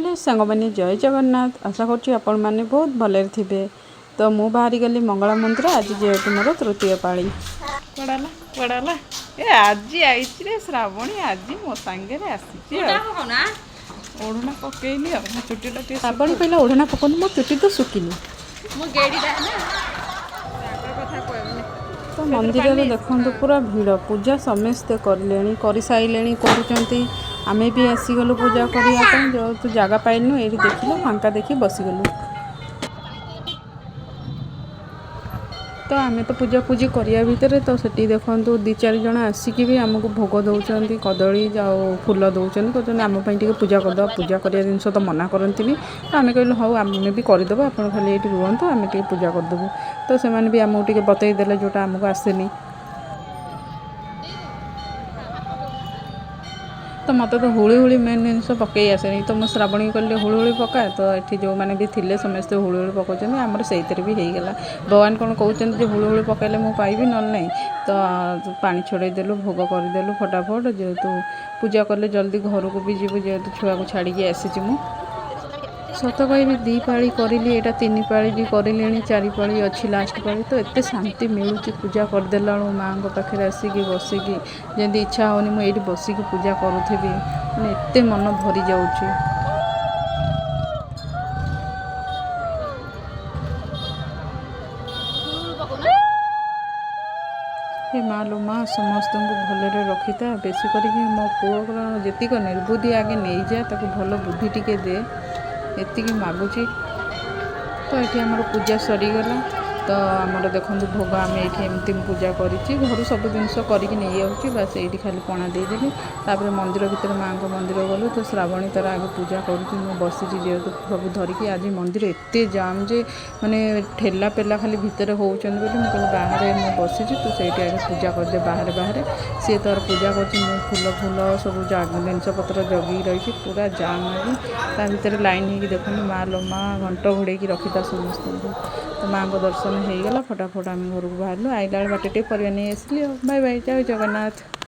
Hello सांग मैंने जय जगन्नाथ आशा करुँच आपण मैंने बहुत भले थे। तो मु बाहरी गली मंगला मंदिर आज जेहेतु मोर तृतीय पाली पड़ाला ए आज आई श्रावणी आज मो सांगे आसी ओढ़ना पकईनी चुटीटा श्रावणी कहला ओढ़ना पकौनी मो चुटी तो सुखिनी तो मंदिर में देखो पूरा भिड़ पूजा समस्ते कर सारे कर आमे भी आसीगलु पूजा करने जो तू जगह पाइलु ये देखिलु फांका देखी बसीगलु। तो आमे तो पूजा पूजी करिया भितर तो सेठी देखु 2-4 जन आसिकी भी आमको भोग दौरान कदली जाओ फूल दौरान कहते आम टे पूजा करदे पूजा करिया जिनस तो मना करती तो आम कहलु हाँ आम भी करदेव आप खाली ये रुहतु आम टे पूजा करदेबु। तो से भी आमको टे बतईदे जोटा आमको आसेनी तो मत तो हुड़ी हुड़ी मेन जिनस पकई आसे तो मुझे श्रावणी कहली हुड़ी हुड़ी पका तो ये जो मैंने भी थे समस्ते हुड़ी हुड़ी पकाउं आमर से भी होगला भगवान कौन कहते जो हुड़ी हुड़ी पकड़े मुझे पाइबी ना नहीं तो पानी छड़ेदेलु भोग करदेलु फटाफट जेहेतु पूजा कले जल्दी घर को भी जीव जेहेतु छुआ को छाड़ी आसी मु सत कह 2 पाली करी एटा 3 पाली भी कर 4 पाली अच्छी लास्ट पाली तो एत शांति मिलूँ पूजा करदेला माँ पाखे आसिकी बसिकी जमी इच्छा होनी मुझे बसिकी पूजा करूथी मैंने एत मन भरी जाऊँगी। हे माँ लो माँ समस्त को भलरे रखी था बेसी करके मो पुओ जीक निर्बुद्धि आगे नहीं जाए ताको भल बुद्धि टिके दे एति मागुची। तो ये आमर पूजा सरीगला तो आमर देखो भोग आम ये एमती पूजा करी घर सब जिनस करके नहीं जाऊँगी बस ये खाली पणा देदेली तापर मंदिर भितर माँ को मंदिर गलु तो श्रावणी तार आगे पूजा करुँच बसी जेहेतु सब धरिकी आज मंदिर एत जाम जे माने ठेला पेला खाली भितर होती मुझे बाहर मुझे बसी तो से आगे पूजा करदे बाहर बाहर सी तार पूजा कर फूल फूल सब जिनपतर जगी रही पूरा जाम आज भितर लाइन हो देखो माँ लो माँ घंट घोड़े रखी था समस्त तो माँ को दर्शन हो गला फटाफट आम घर को बाहर आइला बाटे पर नहीं आसली बाय बाय जय जगन्नाथ।